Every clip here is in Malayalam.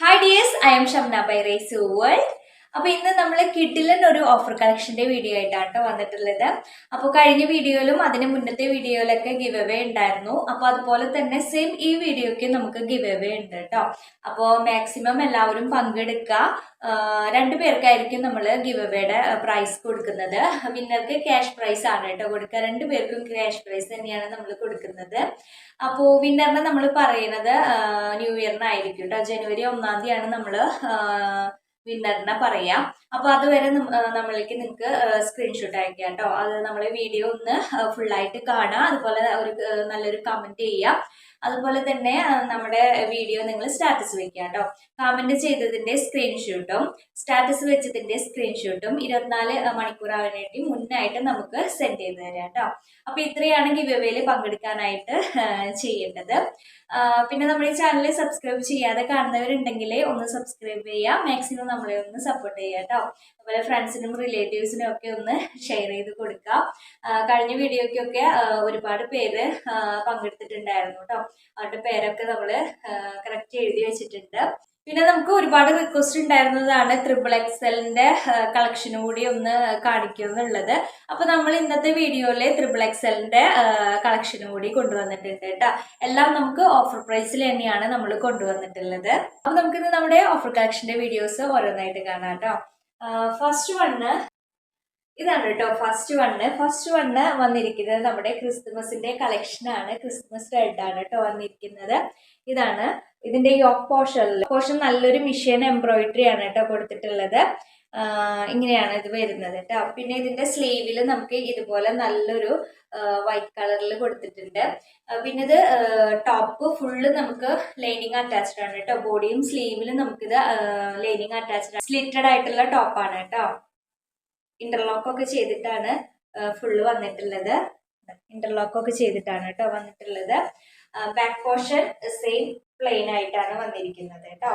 Hi dears, I am Shamna by Race World. അപ്പോൾ ഇന്ന് നമ്മൾ കിഡിലൻ ഒരു ഓഫർ കളക്ഷന്റെ വീഡിയോ ആയിട്ടാണ് വന്നിട്ടുള്ളത്. അപ്പോൾ കഴിഞ്ഞ വീഡിയോയിലും അതിന് മുന്നത്തെ വീഡിയോയിലൊക്കെ ഗിവ് അവേ ഉണ്ടായിരുന്നു. അപ്പോൾ അതുപോലെ തന്നെ സെയിം ഈ വീഡിയോയ്ക്ക് നമുക്ക് ഗിവ് അവേ ഉണ്ട് കേട്ടോ. അപ്പോൾ മാക്സിമം എല്ലാവരും പങ്കെടുക്കുക. 2 പേർക്കായിരിക്കും നമ്മൾ ഗിവ് അവേയുടെ പ്രൈസ് കൊടുക്കുന്നത്. വിന്നർക്ക് ക്യാഷ് പ്രൈസ് ആണ് കേട്ടോ കൊടുക്കുക. 2 പേർക്കും ക്യാഷ് പ്രൈസ് തന്നെയാണ് നമ്മൾ കൊടുക്കുന്നത്. അപ്പോൾ വിന്നറിനെ നമ്മൾ പറയുന്നത് ന്യൂ ഇയറിനായിരിക്കും കേട്ടോ. ജനുവരി 1-ാം തീയതിയാണ് നമ്മൾ വിന്നറിനെ പറയാം. അപ്പൊ അതുവരെ നമ്മൾക്ക് നിങ്ങൾക്ക് സ്ക്രീൻഷോട്ട് അയക്കാം കേട്ടോ. അത് നമ്മളെ വീഡിയോ ഒന്ന് ഫുള്ളായിട്ട് കാണാം. അതുപോലെ ഒരു നല്ലൊരു കമന്റ് ചെയ്യാം. അതുപോലെ തന്നെ നമ്മുടെ വീഡിയോ നിങ്ങൾ സ്റ്റാറ്റസ് വെക്കുക കേട്ടോ. കമന്റ് ചെയ്തതിന്റെ സ്ക്രീൻഷോട്ടും സ്റ്റാറ്റസ് വെച്ചതിന്റെ സ്ക്രീൻഷോട്ടും 24 മണിക്കൂർ ആവാനായിട്ട് മുന്നായിട്ട് നമുക്ക് സെൻഡ് ചെയ്ത് തരാം കേട്ടോ. അപ്പൊ ഇത്രയാണ് ഗിവ് അവേയിൽ പങ്കെടുക്കാനായിട്ട് ചെയ്യേണ്ടത്. പിന്നെ നമ്മുടെ ഈ ചാനൽ സബ്സ്ക്രൈബ് ചെയ്യാതെ കാണുന്നവരുണ്ടെങ്കിൽ ഒന്ന് സബ്സ്ക്രൈബ് ചെയ്യാം. മാക്സിമം നമ്മളെ ഒന്ന് സപ്പോർട്ട് ചെയ്യാം കേട്ടോ. അതുപോലെ ഫ്രണ്ട്സിനും റിലേറ്റീവ്സിനും ഒക്കെ ഒന്ന് ഷെയർ ചെയ്ത് കൊടുക്കാം. കഴിഞ്ഞ വീഡിയോയ്ക്കൊക്കെ ഒരുപാട് പേര് പങ്കെടുത്തിട്ടുണ്ടായിരുന്നു കേട്ടോ. അവരുടെ പേരൊക്കെ നമ്മൾ കറക്റ്റ് എഴുതി വെച്ചിട്ടുണ്ട്. പിന്നെ നമുക്ക് ഒരുപാട് റിക്വസ്റ്റ് ഉണ്ടായിരുന്നതാണ് XXLന്റെ കളക്ഷനും കൂടി ഒന്ന് കാണിക്കുമെന്നുള്ളത്. അപ്പൊ നമ്മൾ ഇന്നത്തെ വീഡിയോയില് XXLന്റെ കളക്ഷനും കൂടി കൊണ്ടുവന്നിട്ടുണ്ട് കേട്ടോ. എല്ലാം നമുക്ക് ഓഫർ പ്രൈസിൽ തന്നെയാണ് നമ്മൾ കൊണ്ടുവന്നിട്ടുള്ളത്. അപ്പൊ നമുക്കിന്ന് നമ്മുടെ ഓഫർ കളക്ഷന്റെ വീഡിയോസ് ഓരോന്നായിട്ട് കാണാം കേട്ടോ. ഫസ്റ്റ് വണ്ണ് ഇതാണ് കേട്ടോ. ഫസ്റ്റ് വണ്ണ് വന്നിരിക്കുന്നത് നമ്മുടെ ക്രിസ്തുമസിന്റെ കളക്ഷനാണ്. ക്രിസ്മസ് റെഡ് ആണ് കേട്ടോ വന്നിരിക്കുന്നത്. ഇതാണ് ഇതിന്റെ യോക്ക് പോർഷൻ നല്ലൊരു മിഷ്യൻ എംബ്രോയിഡറി ആണ് കേട്ടോ കൊടുത്തിട്ടുള്ളത്. ഇങ്ങനെയാണ് ഇത് വരുന്നത് കേട്ടോ. പിന്നെ ഇതിന്റെ സ്ലീവിൽ നമുക്ക് ഇതുപോലെ നല്ലൊരു വൈറ്റ് കളറിൽ കൊടുത്തിട്ടുണ്ട്. പിന്നെ ഇത് ടോപ്പ് ഫുള്ള് നമുക്ക് ലൈനിങ് അറ്റാച്ച്ഡ് ആണ് കേട്ടോ. ബോഡിയും സ്ലീവിലും നമുക്കിത് ലൈനിങ് അറ്റാച്ച്ഡ് സ്ലിറ്റഡ് ആയിട്ടുള്ള ടോപ്പാണ് കേട്ടോ. ഇന്റർലോക്ക് ഒക്കെ ചെയ്തിട്ടാണ് ഫുള്ള് വന്നിട്ടുള്ളത്. ഇന്റർലോക്ക് ചെയ്തിട്ടാണ് കേട്ടോ വന്നിട്ടുള്ളത്. ബാക്ക് പോർഷൻ സെയിം പ്ലെയിൻ ആയിട്ടാണ് വന്നിരിക്കുന്നത് കേട്ടോ.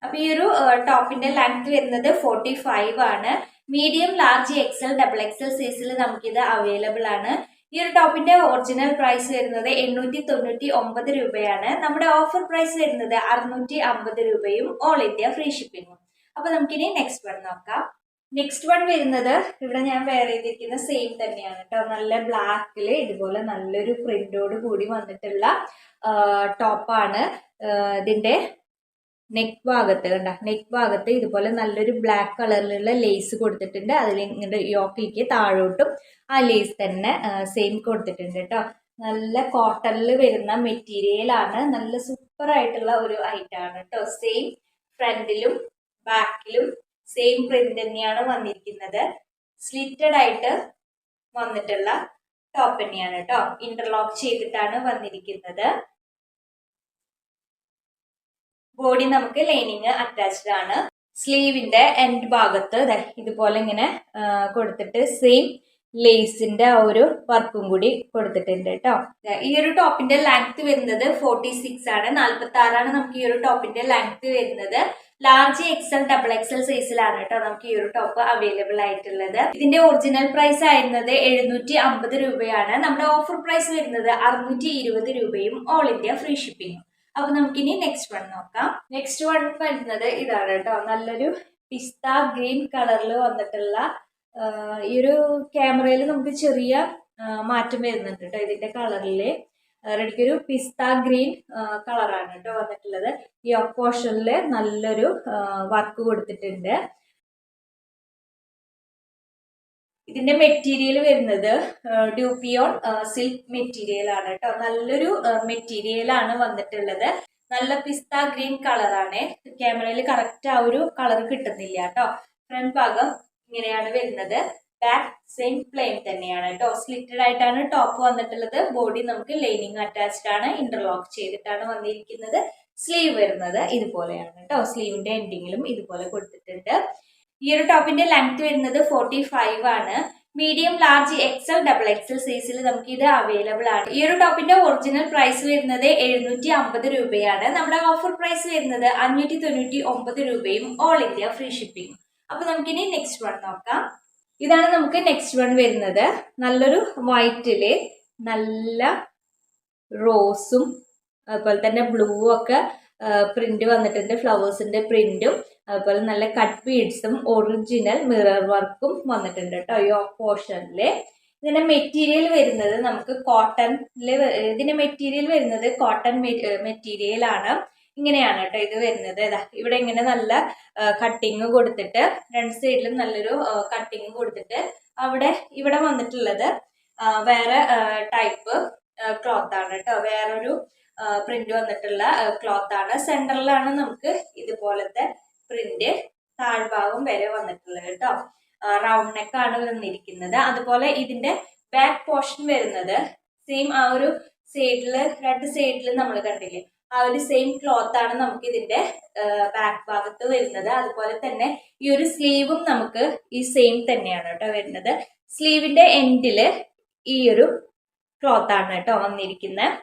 അപ്പൊ ഈ ഒരു ടോപ്പിന്റെ ലെങ്ത് വരുന്നത് 45 ആണ്. മീഡിയം, ലാർജ്, XL, XXL സൈസിൽ നമുക്കിത് അവൈലബിൾ ആണ്. ഈ ഒരു ടോപ്പിന്റെ ഒറിജിനൽ പ്രൈസ് വരുന്നത് 899 രൂപയാണ്. നമ്മുടെ ഓഫർ പ്രൈസ് വരുന്നത് 650 രൂപയും ഓൾ ഇന്ത്യ ഫ്രീ ഷിപ്പിംഗും. അപ്പൊ നമുക്കിനി നെക്സ്റ്റ് വൺ നോക്കാം. നെക്സ്റ്റ് വൺ വരുന്നത് ഇവിടെ ഞാൻ വെയർ ചെയ്തിരിക്കുന്ന സെയിം തന്നെയാണ് കേട്ടോ. നല്ല ബ്ലാക്കില് ഇതുപോലെ നല്ലൊരു പ്രിന്റോട് കൂടി വന്നിട്ടുള്ള ടോപ്പാണ്. ഇതിന്റെ നെക്ക് ഭാഗത്ത് കണ്ട, നെക്ക് ഭാഗത്ത് ഇതുപോലെ നല്ലൊരു ബ്ലാക്ക് കളറിലുള്ള ലേസ് കൊടുത്തിട്ടുണ്ട്. അതിൽ ഇങ്ങനെ യോക്കിലേക്ക് താഴോട്ടും ആ ലേസ് തന്നെ സെയിം കൊടുത്തിട്ടുണ്ട് കേട്ടോ. നല്ല കോട്ടണിൽ വരുന്ന മെറ്റീരിയൽ ആണ്. നല്ല സൂപ്പർ ആയിട്ടുള്ള ഒരു ഐറ്റം ആണ് കേട്ടോ. സെയിം ഫ്രണ്ടിലും ബാക്കിലും സെയിം പ്രിന്റ് തന്നെയാണ് വന്നിരിക്കുന്നത്. സ്ലിറ്റഡ് ആയിട്ട് വന്നിട്ടുള്ള ടോപ്പ് തന്നെയാണ് കേട്ടോ. ഇന്റർലോക്ക് ചെയ്തിട്ടാണ് വന്നിരിക്കുന്നത്. ബോഡി നമുക്ക് ലൈനിങ് അറ്റാച്ച്ഡ് ആണ്. സ്ലീവിന്റെ എൻഡ് ഭാഗത്ത് ഇതുപോലെ ഇങ്ങനെ കൊടുത്തിട്ട് സെയിം ലേസിന്റെ ആ ഒരു വർക്കും കൂടി കൊടുത്തിട്ടുണ്ട് കേട്ടോ. ഈ ഒരു ടോപ്പിന്റെ ലെങ്ത് വരുന്നത് 46 ആണ്. 46 ആണ് നമുക്ക് ഈ ഒരു ടോപ്പിന്റെ ലെങ്ത് വരുന്നത്. ലാർജ്, XL, XXL സൈസിലാണ് കേട്ടോ നമുക്ക് ഈ ഒരു ടോപ്പ് അവൈലബിൾ ആയിട്ടുള്ളത്. ഇതിന്റെ ഒറിജിനൽ പ്രൈസ് ആയിരുന്നത് 750 രൂപയാണ്. നമ്മുടെ ഓഫർ പ്രൈസ് വരുന്നത് 620 രൂപയും ഓൾ ഇന്ത്യ ഫ്രീ ഷിപ്പിംഗും. അപ്പൊ നമുക്കിനി നെക്സ്റ്റ് വൺ നോക്കാം. നെക്സ്റ്റ് വൺ വരുന്നത് ഇതാണ് കേട്ടോ. നല്ലൊരു പിസ്ത ഗ്രീൻ കളറിൽ വന്നിട്ടുള്ള ഈ ഒരു ക്യാമറയിൽ നമുക്ക് ചെറിയ മാറ്റം വരുന്നുണ്ട് കേട്ടോ. ഇതിന്റെ കളറില് റെഡിക്കൊരു പിസ്ത ഗ്രീൻ കളറാണ് കേട്ടോ വന്നിട്ടുള്ളത്. ഈ പോർഷനില് നല്ലൊരു വർക്ക് കൊടുത്തിട്ടുണ്ട്. ഇതിന്റെ മെറ്റീരിയൽ വരുന്നത് ഡ്യൂപ്പിയോൺ സിൽക്ക് മെറ്റീരിയൽ ആണ് കേട്ടോ. നല്ലൊരു മെറ്റീരിയൽ ആണ് വന്നിട്ടുള്ളത്. നല്ല പിസ്ത ഗ്രീൻ കളറാണ്. ക്യാമറയിൽ കറക്റ്റ് ആ ഒരു കളർ കിട്ടുന്നില്ല കേട്ടോ. ഫ്രണ്ട് ഭാഗം ഇങ്ങനെയാണ് വരുന്നത്. ബാക്ക് സെയിം പ്ലെയിൻ തന്നെയാണ് കേട്ടോ. സ്ലിറ്റഡ് ആയിട്ടാണ് ടോപ്പ് വന്നിട്ടുള്ളത്. ബോഡി നമുക്ക് ലൈനിങ് അറ്റാച്ച്ഡ് ആണ്. ഇന്റർലോക്ക് ചെയ്തിട്ടാണ് വന്നിരിക്കുന്നത്. സ്ലീവ് വരുന്നത് ഇതുപോലെയാണ് കേട്ടോ. സ്ലീവിന്റെ എൻഡിങ്ങിലും ഇതുപോലെ കൊടുത്തിട്ടുണ്ട്. ഈ ഒരു ടോപ്പിന്റെ ലെങ്ത് വരുന്നത് 45 ആണ്. മീഡിയം, ലാർജ്, XL, XXL സൈസിൽ നമുക്ക് ഇത് അവൈലബിൾ ആണ്. ഈ ഒരു ടോപ്പിന്റെ ഒറിജിനൽ പ്രൈസ് വരുന്നത് 750 രൂപയാണ്. നമ്മുടെ ഓഫർ പ്രൈസ് വരുന്നത് 599 രൂപയും ഓൾ ഇന്ത്യ ഫ്രീ ഷിപ്പിംഗ്. അപ്പൊ നമുക്കിനി നെക്സ്റ്റ് വൺ നോക്കാം. ഇതാണ് നമുക്ക് നെക്സ്റ്റ് വൺ വരുന്നത്. നല്ലൊരു വൈറ്റില് നല്ല റോസും അതുപോലെ തന്നെ ബ്ലൂ ഒക്കെ പ്രിന്റ് വന്നിട്ടുണ്ട്, ഫ്ലവേഴ്സിന്റെ പ്രിന്റും അതുപോലെ നല്ല കട്ട് ബീഡ്സും ഒറിജിനൽ മിറർ വർക്കും വന്നിട്ടുണ്ട് കേട്ടോ യോക്ക് പോർഷനില്. ഇതിന്റെ മെറ്റീരിയൽ വരുന്നത് നമുക്ക് കോട്ടണില്, ഇതിന്റെ മെറ്റീരിയൽ വരുന്നത് കോട്ടൺ മെറ്റീരിയൽ ആണ്. ഇങ്ങനെയാണ് കേട്ടോ ഇത് വരുന്നത്. ഇവിടെ ഇങ്ങനെ നല്ല കട്ടിങ് കൊടുത്തിട്ട് രണ്ട് സൈഡിലും നല്ലൊരു കട്ടിങ് കൊടുത്തിട്ട് ഇവിടെ വന്നിട്ടുള്ളത് വേറെ ടൈപ്പ് ക്ലോത്ത് ആണ് കേട്ടോ, വേറൊരു പ്രിന്റ് വന്നിട്ടുള്ള ക്ലോത്ത് ആണ്. സെന്ററിലാണ് നമുക്ക് ഇതുപോലത്തെ പ്രിന്റ് താഴ്ഭാഗം വരെ വന്നിട്ടുള്ളത് കേട്ടോ. റൗണ്ട് നെക്ക് ആണ് വന്നിരിക്കുന്നത്. അതുപോലെ ഇതിന്റെ ബാക്ക് പോർഷൻ വരുന്നത് സെയിം ആ ഒരു സൈഡില്, രണ്ട് സൈഡിലും നമ്മൾ കണ്ടില്ലേ ആ ഒരു സെയിം ക്ലോത്ത് ആണ് നമുക്ക് ഇതിന്റെ ബാക്ക് ഭാഗത്ത് വരുന്നത്. അതുപോലെ തന്നെ ഈ ഒരു സ്ലീവും നമുക്ക് ഈ സെയിം തന്നെയാണ് കേട്ടോ വരുന്നത്. സ്ലീവിന്റെ എൻഡില് ഈ ഒരു ക്ലോത്ത് ആണ് കേട്ടോ വന്നിരിക്കുന്നത്.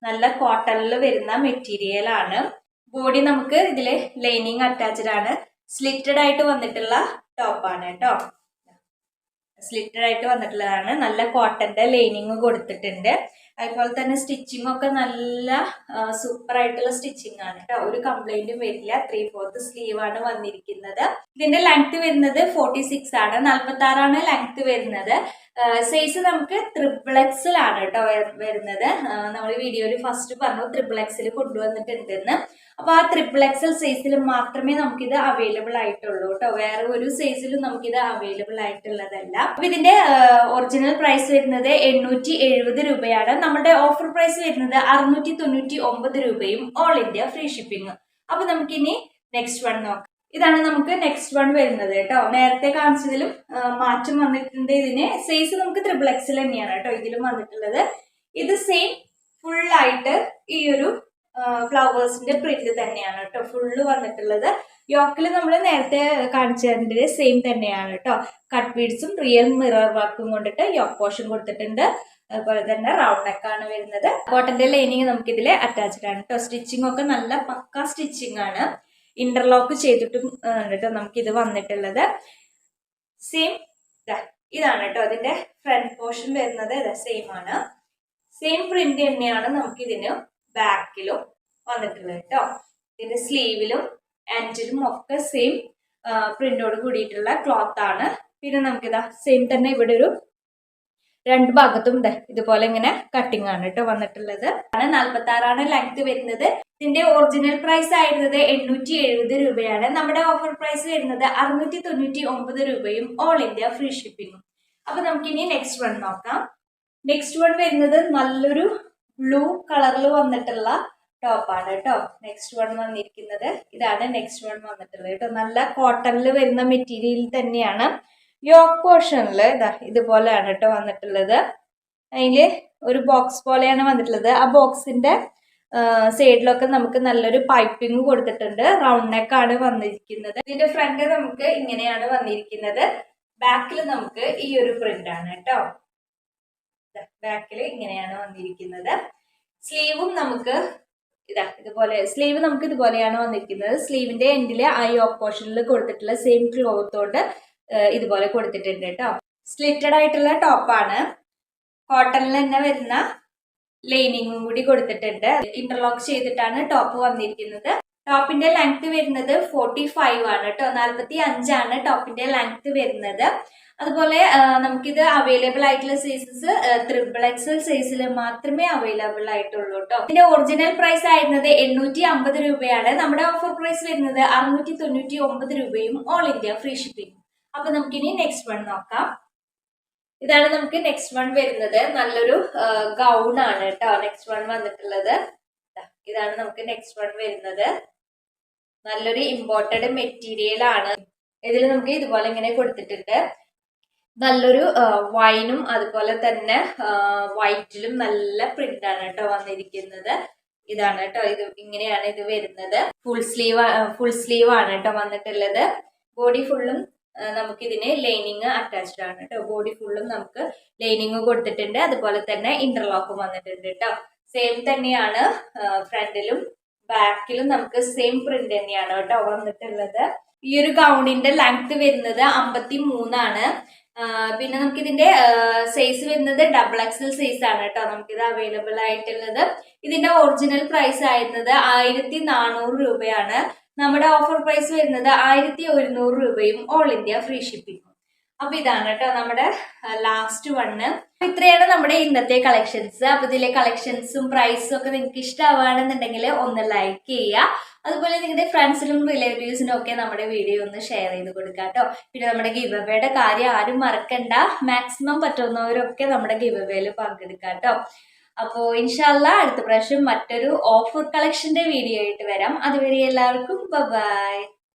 നല്ല കോട്ടണിൽ വരുന്ന മെറ്റീരിയൽ ആണ്. ബോഡി നമുക്ക് ഇതില് ലൈനിങ് അറ്റാച്ച്ഡ് ആണ്. സ്ലിറ്റഡ് ആയിട്ട് വന്നിട്ടുള്ള ടോപ്പാണ് കേട്ടോ, സ്ലിറ്റഡ് ആയിട്ട് വന്നിട്ടുള്ളതാണ്. നല്ല കോട്ടന്റെ ലൈനിങ് കൊടുത്തിട്ടുണ്ട്. അതുപോലെ തന്നെ സ്റ്റിച്ചിങ് ഒക്കെ നല്ല സൂപ്പർ ആയിട്ടുള്ള സ്റ്റിച്ചിങ് ആണ് കേട്ടോ, ഒരു കംപ്ലൈന്റും വരില്ല. 3/4 സ്ലീവ് ആണ് വന്നിരിക്കുന്നത്. ഇതിന്റെ ലെങ്ത് വരുന്നത് 46 ആണ്, 46 ആണ് ലെങ്ത് വരുന്നത്. സൈസ് നമുക്ക് XXL ആണ് കേട്ടോ വരുന്നത്. നമ്മൾ വീഡിയോയിൽ ഫസ്റ്റ് പറഞ്ഞു XXL കൊണ്ടുവന്നിട്ടുണ്ടെന്ന്. അപ്പൊ ആ XXL സൈസിൽ മാത്രമേ നമുക്കിത് അവൈലബിൾ ആയിട്ടുള്ളൂ കേട്ടോ, വേറെ ഒരു സൈസിലും നമുക്കിത് അവൈലബിൾ ആയിട്ടുള്ളതല്ല. അപ്പൊ ഇതിന്റെ ഒറിജിനൽ പ്രൈസ് വരുന്നത് 870 രൂപയാണ്. നമ്മുടെ ഓഫർ പ്രൈസ് വരുന്നത് 699 രൂപയും ഓൾ ഇന്ത്യ ഫ്രീ ഷിപ്പിംഗ്. അപ്പൊ നമുക്കിനി നെക്സ്റ്റ് വൺ നോക്കാം. ഇതാണ് നമുക്ക് നെക്സ്റ്റ് വൺ വരുന്നത് കേട്ടോ. നേരത്തെ കാണിച്ചതിലും മാറ്റം വന്നിട്ടുണ്ട്. ഇതിന് സൈസ് നമുക്ക് XXL തന്നെയാണ് കേട്ടോ ഇതിലും വന്നിട്ടുള്ളത്. ഇത് സെയിം ഫുൾ ആയിട്ട് ഈ ഒരു ഫ്ലവേഴ്സിന്റെ പ്രിന്റ് തന്നെയാണ് കേട്ടോ ഫുള്ള് വന്നിട്ടുള്ളത്. യോക്കിൽ നമ്മൾ നേരത്തെ കാണിച്ചതിന്റെ സെയിം തന്നെയാണ് കേട്ടോ. കട്ട് ബീഡ്സും റിയൽ മിറർ വർക്കും കൊണ്ടിട്ട് യോക്ക് പോർഷൻ കൊടുത്തിട്ടുണ്ട്. അതുപോലെ തന്നെ റൗണ്ട് നെക്ക് ആണ് വരുന്നത്. കോട്ടന്റെ ലൈനിങ് നമുക്ക് ഇതിൽ അറ്റാച്ച്ഡ് ആണ് കേട്ടോ. സ്റ്റിച്ചിങ് ഒക്കെ നല്ല പക്ക സ്റ്റിച്ചിങ് ആണ്. ഇന്റർലോക്ക് ചെയ്തിട്ടും കേട്ടോ നമുക്ക് ഇത് വന്നിട്ടുള്ളത്. സെയിം ഇതാണ് കേട്ടോ ഇതിന്റെ ഫ്രണ്ട് പോർഷൻ വരുന്നത്. സെയിം ആണ്, സെയിം പ്രിന്റ് തന്നെയാണ് നമുക്ക് ഇതിന് ബാക്കിലും വന്നിട്ടുള്ളത് കേട്ടോ. ഇതിന്റെ സ്ലീവിലും ആൻഡിലും ഒക്കെ സെയിം പ്രിന്റോട് കൂടിയിട്ടുള്ള ക്ലോത്ത് ആണ്. പിന്നെ നമുക്കിതാ സെയിം തന്നെ ഇവിടെ ഒരു രണ്ട് ഭാഗത്തും ഇതുപോലെ ഇങ്ങനെ കട്ടിങ് ആണ് കേട്ടോ വന്നിട്ടുള്ളത്. 46 ആണ് ലെങ്ത് വരുന്നത്. ഇതിന്റെ ഒറിജിനൽ പ്രൈസ് ആയിരുന്നത് 870 രൂപയാണ്. നമ്മുടെ ഓഫർ പ്രൈസ് വരുന്നത് 699 രൂപയും ഓൾ ഇന്ത്യ ഫ്രീ ഷിപ്പിംഗും. അപ്പൊ നമുക്കിനി നെക്സ്റ്റ് വൺ നോക്കാം. നെക്സ്റ്റ് വൺ വരുന്നത് നല്ലൊരു ബ്ലൂ കളറിൽ വന്നിട്ടുള്ള ടോപ്പാണ് കേട്ടോ. നെക്സ്റ്റ് വൺ വന്നിരിക്കുന്നത് ഇതാണ്. നെക്സ്റ്റ് വൺ വന്നിട്ടുള്ളത് കേട്ടോ, നല്ല കോട്ടണിൽ വരുന്ന മെറ്റീരിയൽ തന്നെയാണ്. യോക്ക് പോർഷനിൽ ഇതുപോലെയാണ് കേട്ടോ വന്നിട്ടുള്ളത്. അതില് ഒരു ബോക്സ് പോലെയാണ് വന്നിട്ടുള്ളത്. ആ ബോക്സിന്റെ സൈഡിലൊക്കെ നമുക്ക് നല്ലൊരു പൈപ്പിംഗ് കൊടുത്തിട്ടുണ്ട്. റൗണ്ട് നെക്ക് ആണ് വന്നിരിക്കുന്നത്. ഇതിന്റെ ഫ്രണ്ട് നമുക്ക് ഇങ്ങനെയാണ് വന്നിരിക്കുന്നത്. ബാക്കിൽ നമുക്ക് ഈ ഒരു പ്രിന്റ് ആണ് കേട്ടോ. ബാക്കിൽ ഇങ്ങനെയാണ് വന്നിരിക്കുന്നത്. സ്ലീവും നമുക്ക് ഇതുപോലെ സ്ലീവ് നമുക്ക് ഇതുപോലെയാണ് വന്നിരിക്കുന്നത്. സ്ലീവിന്റെ എൻഡില് ആ യോക്ക് പോർഷനിൽ കൊടുത്തിട്ടുള്ള സെയിം ക്ലോത്തോട് ഇതുപോലെ കൊടുത്തിട്ടുണ്ട് കേട്ടോ. സ്ലിറ്റഡ് ആയിട്ടുള്ള ടോപ്പാണ്. കോട്ടണിൽ തന്നെ വരുന്ന ലൈനിങ്ങും കൂടി കൊടുത്തിട്ടുണ്ട്. ഇന്റർലോക്ക് ചെയ്തിട്ടാണ് ടോപ്പ് വന്നിരിക്കുന്നത്. ടോപ്പിന്റെ ലെങ്ത് വരുന്നത് 45 ആണ് കേട്ടോ, 45 ആണ് ടോപ്പിന്റെ ലെങ്ത് വരുന്നത്. അതുപോലെ നമുക്കിത് അവൈലബിൾ ആയിട്ടുള്ള സൈസസ് XXL സൈസിൽ മാത്രമേ അവൈലബിൾ ആയിട്ടുള്ളൂ കേട്ടോ. ഇതിന്റെ ഒറിജിനൽ പ്രൈസ് ആയിരുന്നത് 850 രൂപയാണ്. നമ്മുടെ ഓഫർ പ്രൈസ് വരുന്നത് 699 രൂപയും ഓൾ ഇന്ത്യ ഫ്രീ ഷിപ്പിംഗ്. അപ്പൊ നമുക്കിനി നെക്സ്റ്റ് വൺ നോക്കാം. ഇതാണ് നമുക്ക് നെക്സ്റ്റ് വൺ വരുന്നത്. നല്ലൊരു ഗൗൺ ആണ് കേട്ടോ നെക്സ്റ്റ് വൺ വന്നിട്ടുള്ളത്. ഇതാണ് നമുക്ക് നെക്സ്റ്റ് വൺ വരുന്നത്. നല്ലൊരു ഇമ്പോർട്ടഡ് മെറ്റീരിയൽ ആണ്. ഇതിൽ നമുക്ക് ഇതുപോലെ ഇങ്ങനെ കൊടുത്തിട്ടുണ്ട്. നല്ലൊരു വൈനും അതുപോലെ തന്നെ വൈറ്റിലും നല്ല പ്രിന്റ് ആണ് കേട്ടോ വന്നിരിക്കുന്നത്. ഇതാണ് കേട്ടോ, ഇത് ഇങ്ങനെയാണ് ഇത് വരുന്നത്. ഫുൾ സ്ലീവ് ആണ് കേട്ടോ വന്നിട്ടുള്ളത്. ബോഡി ഫുള്ളും നമുക്കിതിന് ലൈനിങ് അറ്റാച്ച്ഡ് ആണ് കേട്ടോ. ബോഡി ഫുള്ളും നമുക്ക് ലൈനിങ് കൊടുത്തിട്ടുണ്ട്. അതുപോലെ തന്നെ ഇന്റർലോക്കും വന്നിട്ടുണ്ട് കേട്ടോ. സെയിം തന്നെയാണ് ഫ്രണ്ടിലും ബാക്കിലും നമുക്ക് സെയിം പ്രിന്റ് തന്നെയാണ് കേട്ടോ വന്നിട്ടുള്ളത്. ഈ ഒരു ഗൗണിന്റെ ലെങ്ത് വരുന്നത് 53 പിന്നെ നമുക്ക് ഇതിന്റെ സൈസ് വരുന്നത് XXL സൈസ് ആണ് കേട്ടോ നമുക്കിത് അവൈലബിൾ ആയിട്ടുള്ളത്. ഇതിന്റെ ഒറിജിനൽ പ്രൈസ് ആയിരുന്നത് 1400 രൂപയാണ്. നമ്മുടെ ഓഫർ പ്രൈസ് വരുന്നത് 1100 രൂപയും ഓൾ ഇന്ത്യ ഫ്രീ ഷിപ്പിംഗ്. അപ്പൊ ഇതാണ് കേട്ടോ നമ്മുടെ ലാസ്റ്റ് വണ്ണ്. ഇത്രയാണ് നമ്മുടെ ഇന്നത്തെ കളക്ഷൻസ്. അപ്പൊ ഇതിലെ കളക്ഷൻസും പ്രൈസും ഒക്കെ നിങ്ങൾക്ക് ഇഷ്ടമാവുകയാണെന്നുണ്ടെങ്കിൽ ഒന്ന് ലൈക്ക് ചെയ്യുക. അതുപോലെ നിങ്ങളുടെ ഫ്രണ്ട്സിനും റിലേറ്റീവ്സിനും ഒക്കെ നമ്മുടെ വീഡിയോ ഒന്ന് ഷെയർ ചെയ്ത് കൊടുക്കുക കേട്ടോ. പിന്നെ നമ്മുടെ ഗിവ് അവയുടെ കാര്യം ആരും മറക്കണ്ട. മാക്സിമം പറ്റുന്നവരൊക്കെ നമ്മുടെ ഗിവ് അവേയിൽ പങ്കെടുക്കുക കേട്ടോ. അപ്പോൾ ഇൻഷാല്ലാ അടുത്ത പ്രാവശ്യം മറ്റൊരു ഓഫർ കളക്ഷന്റെ വീഡിയോ ആയിട്ട് വരാം. അതുവരെ എല്ലാവർക്കും ബൈ.